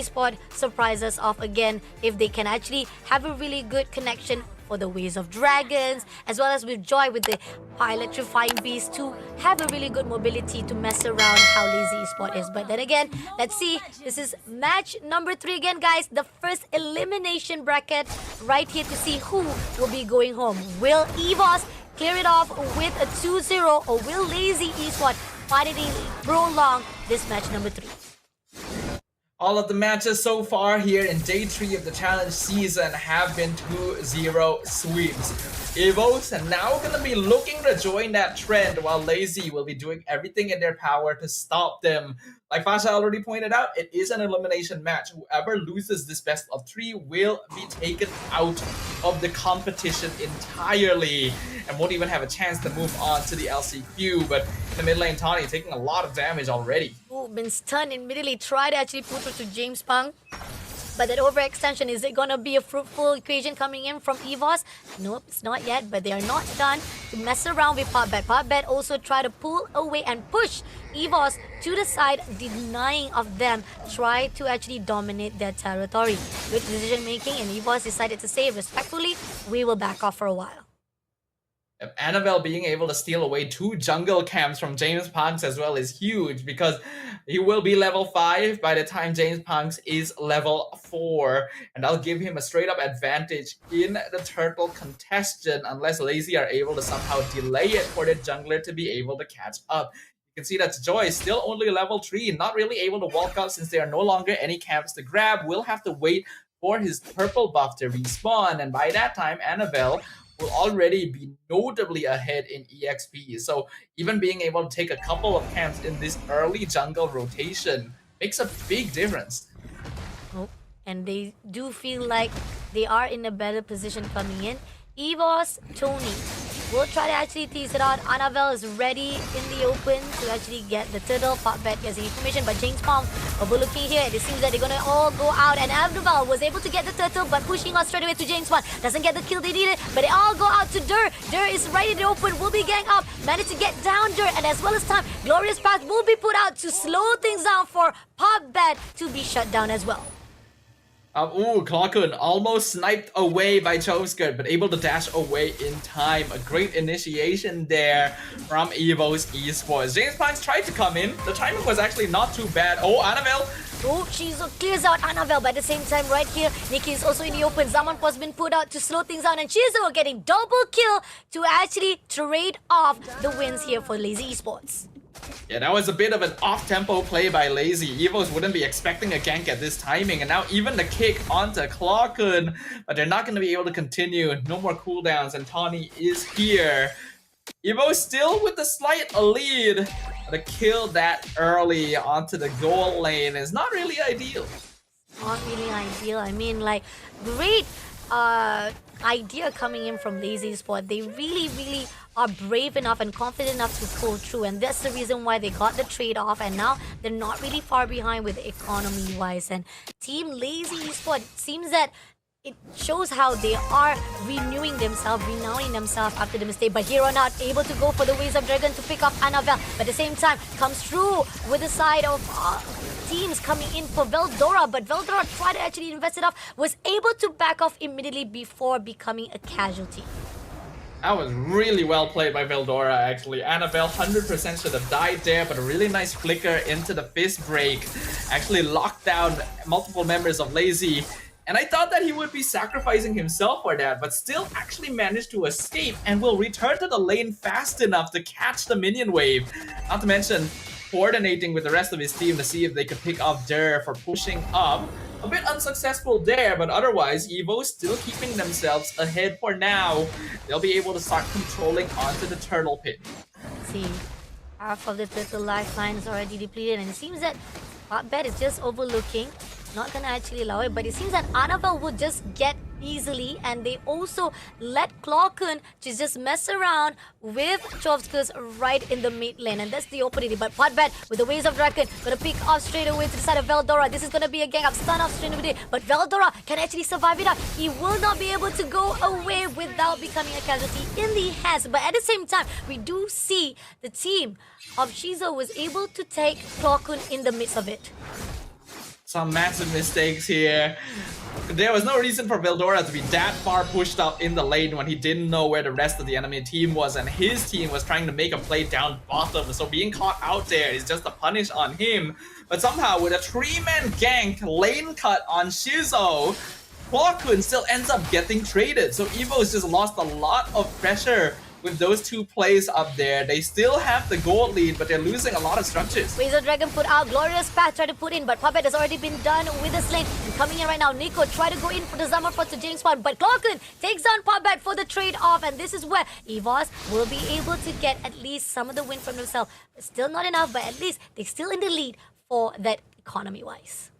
Esports surprise us off again if they can actually have a really good connection for the Ways of Dragons, as well as with Joy with the Electrifying Beast to have a really good mobility to mess around how lazy Esport is. But then again, let's see. This is match number 3 again, guys. The first elimination bracket right here to see who will be going home. Will EVOS clear it off with a 2-0, or will lazy Esport finally prolong this match number 3? All of the matches so far here in day 3 of the challenge season have been 2-0 sweeps. EVOS are now going to be looking to join that trend, while Lazy will be doing everything in their power to stop them. Like Fasha already pointed out, it is an elimination match. Whoever loses this best of 3 will be taken out of the competition entirely and won't even have a chance to move on to the LCQ. But in the mid lane, Tawny taking a lot of damage already. Ooh, been stunned immediately. Tried to actually put her to James Pang. But that overextension, is it going to be a fruitful equation coming in from EVOS? Nope, it's not yet, but they are not done to mess around with Potbet. Potbet also try to pull away and push EVOS to the side, denying of them try to actually dominate their territory. Good decision making, and EVOS decided to say respectfully, we will back off for a while. Annabelle being able to steal away 2 jungle camps from James Punks as well is huge, because he will be level 5 by the time James Punks is level 4, and that'll give him a straight up advantage in the turtle contestation unless Lazy are able to somehow delay it for the jungler to be able to catch up. You can see that Joy is still only level 3, not really able to walk out since there are no longer any camps to grab. Will have to wait for his purple buff to respawn, and by that time Annabelle will already be notably ahead in EXP. So even being able to take a couple of camps in this early jungle rotation makes a big difference. Oh, and they do feel like they are in a better position coming in. EVOS, Tony will try to actually tease it out. Annabelle is ready in the open to actually get the turtle. Potbet gets the information, but James Pong overlooking here. It seems that they're gonna all go out, and Annabelle was able to get the turtle, but pushing out straight away to James Pong. Doesn't get the kill they needed, but they all go out to Dur. Dur is right in the open, will be gang up, managed to get down Dur, and as well as time, Glorious Path will be put out to slow things down for Potbet to be shut down as well. Clockun almost sniped away by Choskirt, but able to dash away in time. A great initiation there from EVOS Esports. James Punks tried to come in. The timing was actually not too bad. Oh, Annabelle. Oh, Shizu clears out Annabelle, but at the same time right here, Nikki is also in the open. Zaman has been put out to slow things down, and Shizu getting double kill to actually trade off the wins here for Lazy Esports. Yeah, that was a bit of an off-tempo play by Lazy. EVOS wouldn't be expecting a gank at this timing, and now even the kick onto Clockun, but they're not going to be able to continue. No more cooldowns, and Tawny is here. EVOS still with the slight lead, but a kill that early onto the goal lane is not really ideal. Not really ideal. I mean, like, great idea coming in from Lazy Sport. They really are brave enough and confident enough to pull through, and that's the reason why they got the trade off, and now they're not really far behind with economy wise. And Team Lazy Sport, it seems that it shows how they are renewing themselves, renowing themselves after the mistake. But here on out, able to go for the Ways of Dragon to pick up Annabelle. But at the same time, comes through with the side of teams coming in for Veldora. But Veldora tried to actually invest it off, was able to back off immediately before becoming a casualty. That was really well played by Veldora, actually. Annabelle 100% should have died there, but a really nice flicker into the fist break actually locked down multiple members of Lazy. And I thought that he would be sacrificing himself for that, but still actually managed to escape and will return to the lane fast enough to catch the minion wave. Not to mention coordinating with the rest of his team to see if they could pick off Dur for pushing up. A bit unsuccessful there, but otherwise, EVO still keeping themselves ahead for now. They'll be able to start controlling onto the turtle pit. See, half of the turtle lifeline is already depleted, and it seems that Potbet is just overlooking. Not gonna actually allow it, but it seems that Annabelle would just get easily, and they also let Clockun to just mess around with Chovskus right in the mid lane, and that's the opportunity. But Potbet with the Ways of Dragon gonna pick off straight away to the side of Veldora. This is gonna be a gang up, stun off straight away, but Veldora can actually survive it up. He will not be able to go away without becoming a casualty in the hands. But at the same time, we do see the team of Shizo was able to take Clockun in the midst of it. Some massive mistakes here. There was no reason for Veldora to be that far pushed up in the lane when he didn't know where the rest of the enemy team was, and his team was trying to make a play down bottom. So being caught out there is just a punish on him. But somehow with a 3-man gank lane cut on Shizo, Klokun still ends up getting traded. So EVOS just lost a lot of pressure with those 2 plays up there. They still have the gold lead, but they're losing a lot of structures. Razor Dragon put out, Glorious Path tried to put in, but Puppet has already been done with the slate. And coming in right now, Nico tried to go in for the Zammerford to James Bond, but Klokun takes down Puppet for the trade-off, and this is where EVOS will be able to get at least some of the win from themselves. Still not enough, but at least they're still in the lead for that economy-wise.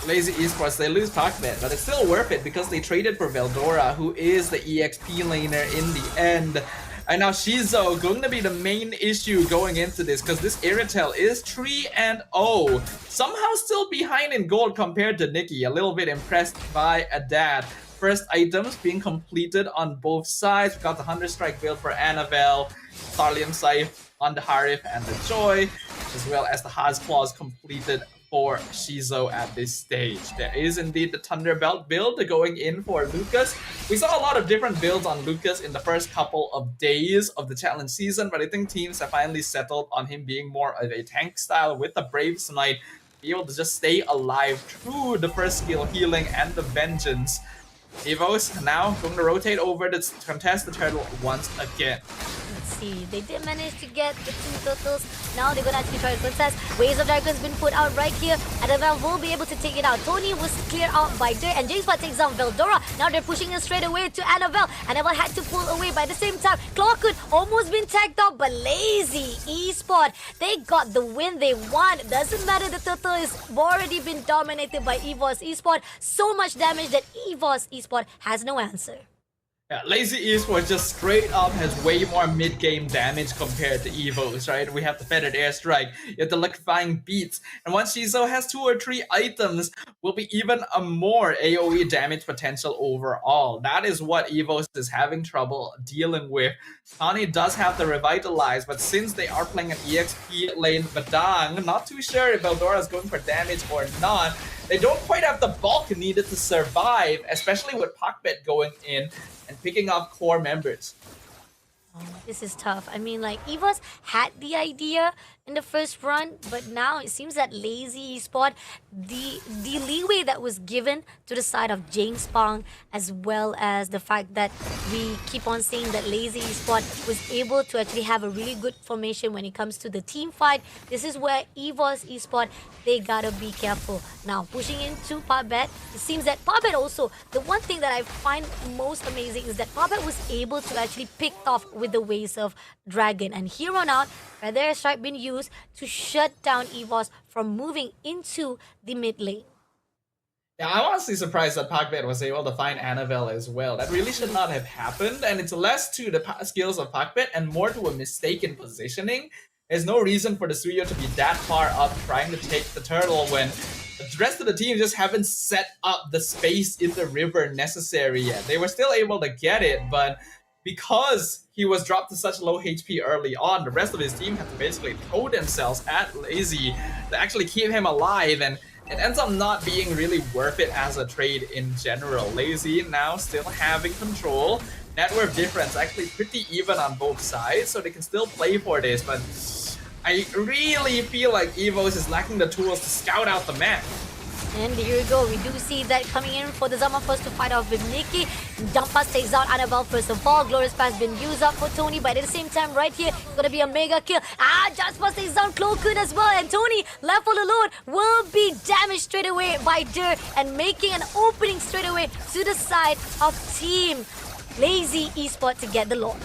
Lazy Esports, they lose Puckbet, but it's still worth it because they traded for Veldora, who is the EXP laner in the end. And now Shizo going to be the main issue going into this, because this Iritel is 3-0. Somehow still behind in gold compared to Nikki. A little bit impressed by that. First items being completed on both sides. We got the 100 strike build for Annabelle, Tharlium Scythe on the Harif and the Joy, as well as the Haz Claws completed for Shizo at this stage. There is indeed the Thunderbelt build going in for Lucas. We saw a lot of different builds on Lucas in the first couple of days of the challenge season, but I think teams have finally settled on him being more of a tank style with the Brave Smite, be able to just stay alive through the first skill healing and the Vengeance. EVOS now going to rotate over to contest the turtle once again. Let's see, they did manage to get the 2 turtles. Now they're gonna actually try to contest. Waves of Dragon's been put out right here. Annabelle will be able to take it out. Tony was cleared out by Dirt, and James Bond takes down Veldora. Now they're pushing in straight away to Annabelle. Annabelle had to pull away. By the same time, Klokun almost been tagged out, but Lazy Esport, they got the win they want. Doesn't matter, the turtle is already been dominated by EVOS Esport. So much damage that EVOS Esport has no answer. Yeah, Lazy Esports just straight up has way more mid-game damage compared to EVOS, right? We have the Feathered Airstrike, you have the Electrifying Beats, and once Shizo has 2 or 3 items, will be even a more AoE damage potential overall. That is what EVOS is having trouble dealing with. Tani does have the Revitalize, but since they are playing an EXP lane Badang, not too sure if Veldora is going for damage or not. They don't quite have the bulk needed to survive, especially with Puckbet going in and picking up core members. Oh, this is tough. I mean, like, EVOS had the idea in the first run, but now it seems that Lazy Esport, the leeway that was given to the side of James Pong, as well as the fact that we keep on saying that Lazy Esport was able to actually have a really good formation when it comes to the team fight. This is where EVOS Esport, they gotta be careful. Now, pushing into Puppet, it seems that Puppet also, the one thing that I find most amazing is that Puppet was able to actually pick off with the Waves of Dragon. And here on out, Feather Strike been used to shut down EVOS from moving into the mid lane. Yeah, I'm honestly surprised that Puckbet was able to find Annabelle as well. That really should not have happened, and it's less to the skills of Puckbet and more to a mistaken positioning. There's no reason for the Suyo to be that far up trying to take the turtle when the rest of the team just haven't set up the space in the river necessary yet. They were still able to get it, but because he was dropped to such low HP early on, the rest of his team had to basically throw themselves at Lazy to actually keep him alive, and it ends up not being really worth it as a trade in general. Lazy now still having control. Net worth difference actually pretty even on both sides, so they can still play for this, but I really feel like EVOS is lacking the tools to scout out the map. And here we go. We do see that coming in for the Zama first to fight off with Nikki. Jump Pass takes out Annabelle first of all. Glorious Pass been used up for Tony, but at the same time right here, it's gonna be a mega kill. Jump Pass takes down Klokun as well, and Tony, left all alone, will be damaged straight away by Dirt and making an opening straight away to the side of Team Lazy Esport to get the Lord.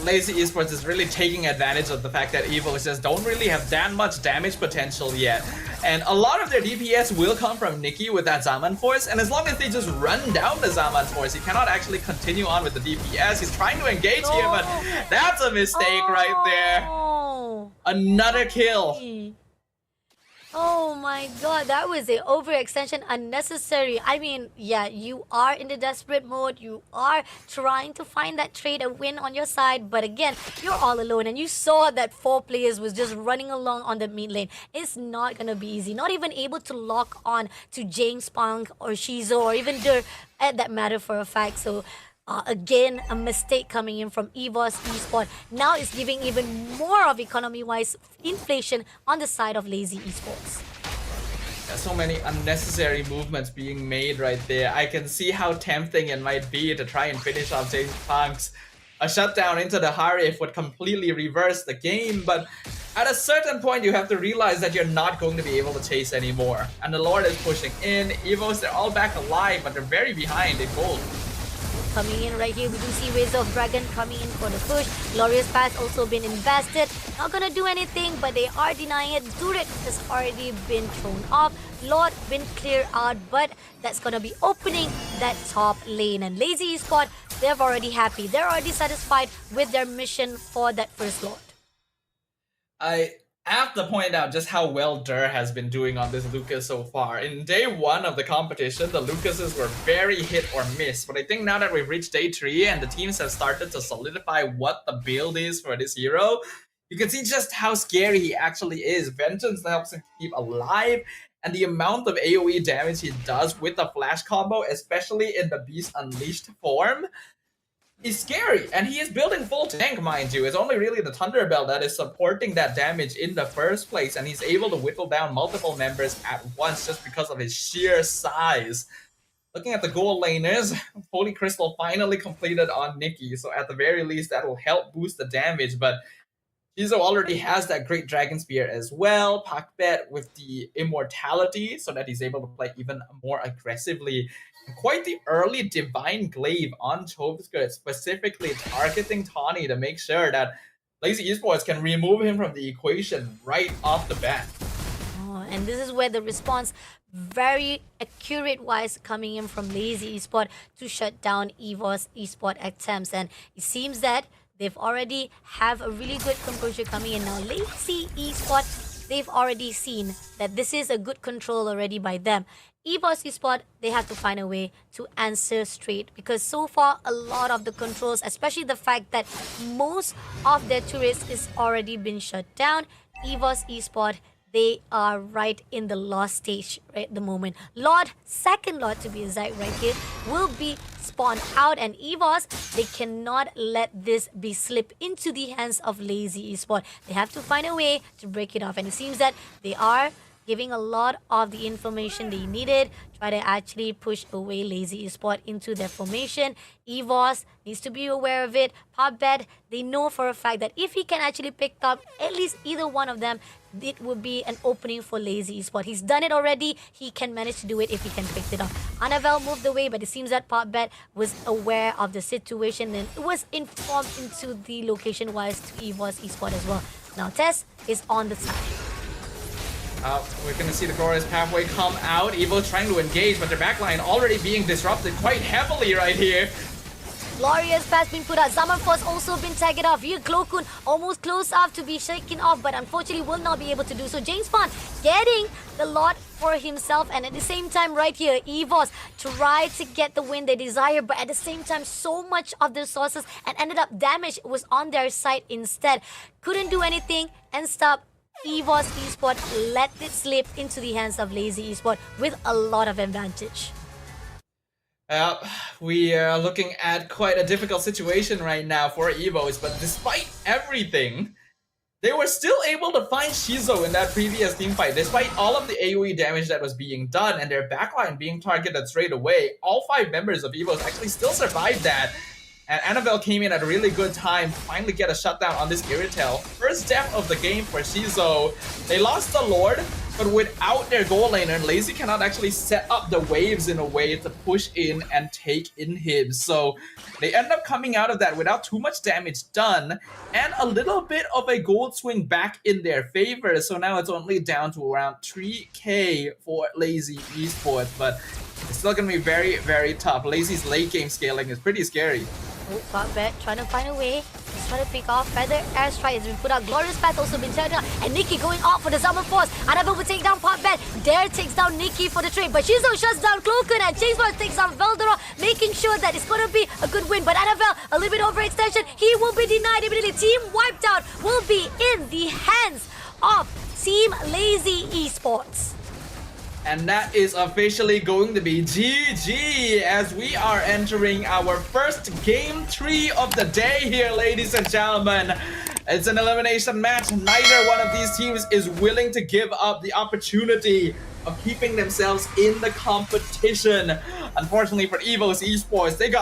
Lazy Esports is really taking advantage of the fact that EVOS just don't really have that much damage potential yet. And a lot of their DPS will come from Nikki with that Zaman Force, and as long as they just run down the Zaman Force, he cannot actually continue on with the DPS. He's trying to engage here, but that's a mistake right there. Another kill. Oh my god, that was a overextension unnecessary. I mean, yeah, you are in the desperate mode. You are trying to find that trade, a win on your side, but again, you're all alone and you saw that 4 players was just running along on the mid lane. It's not gonna be easy. Not even able to lock on to James Punk or Shizo or even Dur at that matter for a fact. So again, a mistake coming in from EVOS Esports. Now it's giving even more of economy-wise inflation on the side of Lazy Esports. There's so many unnecessary movements being made right there. I can see how tempting it might be to try and finish off James Punk's. A shutdown into the Harif would completely reverse the game, but at a certain point you have to realize that you're not going to be able to chase anymore. And the Lord is pushing in. EVOS, they're all back alive, but they're very behind in gold. Coming in right here, we do see Waves of Dragon coming in for the push. Glorious Pass also been invested. Not gonna do anything, but they are denying it. Turret has already been thrown off. Lord been cleared out, but that's gonna be opening that top lane. And Lazy Esports, they're already happy. They're already satisfied with their mission for that first Lord. I have to point out just how well Dur has been doing on this Lucas so far. In day 1 of the competition, the Lucases were very hit or miss, but I think now that we've reached day 3 and the teams have started to solidify what the build is for this hero, you can see just how scary he actually is. Vengeance helps him keep alive, and the amount of AoE damage he does with the flash combo, especially in the Beast Unleashed form, is scary, and he is building full tank, mind you. It's only really the Thunderbell that is supporting that damage in the first place, and he's able to whittle down multiple members at once just because of his sheer size. Looking at the gold laners, Holy Crystal finally completed on Nikki, so at the very least that will help boost the damage, but Shizo already has that great Dragon Spear as well. Pakbet with the Immortality so that he's able to play even more aggressively. And quite the early Divine Glaive on Choveskirt, specifically targeting Tawny to make sure that Lazy Esports can remove him from the equation right off the bat. Oh, and this is where the response, very accurate wise, coming in from Lazy Esports to shut down EVOS Esports attempts. And it seems that they've already have a really good composure coming in now. Lazy Esports, they've already seen that this is a good control already by them. EVOS Esports, they have to find a way to answer straight, because so far a lot of the controls, especially the fact that most of their turrets is already been shut down. EVOS Esports, they are right in the lost stage right at the moment. Lord, second Lord to be exact right here, will be spawned out, and EVOS, they cannot let this be slipped into the hands of Lazy Esports. They have to find a way to break it off, and it seems that they are giving a lot of the information they needed, try to actually push away Lazy Esports into their formation. EVOS needs to be aware of it. Popbed, they know for a fact that if he can actually pick up at least either one of them, it would be an opening for Lazy Esports. He's done it already. He can manage to do it if he can pick it up. Anavel moved away, but it seems that Popbed was aware of the situation and was informed into the location-wise to EVOS Esports as well. Now Tess is on the side. We're gonna see the Glorious Pathway come out. Evo trying to engage, but their backline already being disrupted quite heavily right here. Glorious Pass being put out. Zaman Force also been tagged off. Here, Glokun almost close up to be shaken off, but unfortunately will not be able to do so. James Bond getting the lot for himself, and at the same time right here, EVOS tried to get the win they desire, but at the same time, so much of the resources and ended up damage was on their side instead. Couldn't do anything and stop. EVOS Esports let it slip into the hands of Lazy Esports with a lot of advantage. We are looking at quite a difficult situation right now for EVOS, but despite everything, they were still able to find Shizo in that previous team fight. Despite all of the AoE damage that was being done and their backline being targeted straight away, all 5 members of EVOS actually still survived that. And Annabelle came in at a really good time to finally get a shutdown on this Irritel. First death of the game for Shizo. They lost the Lord, but without their goal laner, Lazy cannot actually set up the waves in a way to push in and take inhibs. So they end up coming out of that without too much damage done and a little bit of a gold swing back in their favor. So now it's only down to around 3k for Lazy Esports, but it's still going to be very, very tough. Lazy's late game scaling is pretty scary. Oh, Barbet trying to find a way. He's trying to pick off. Feather airstrike has been put out. Glorious Path also been turned down. And Nikki going off for the Summer Force. Annabelle will take down Barbet. Dare takes down Nikki for the trade. But Shizo shuts down Cloakun. And Chasewars takes down Veldora, making sure that it's going to be a good win. But Annabelle, a little bit overextension. He will be denied immediately. Team wiped out will be in the hands of Team Lazy Esports. And that is officially going to be GG as we are entering our first game 3 of the day here, ladies and gentlemen. It's an elimination match. Neither one of these teams is willing to give up the opportunity of keeping themselves in the competition. Unfortunately for EVOS Esports, they got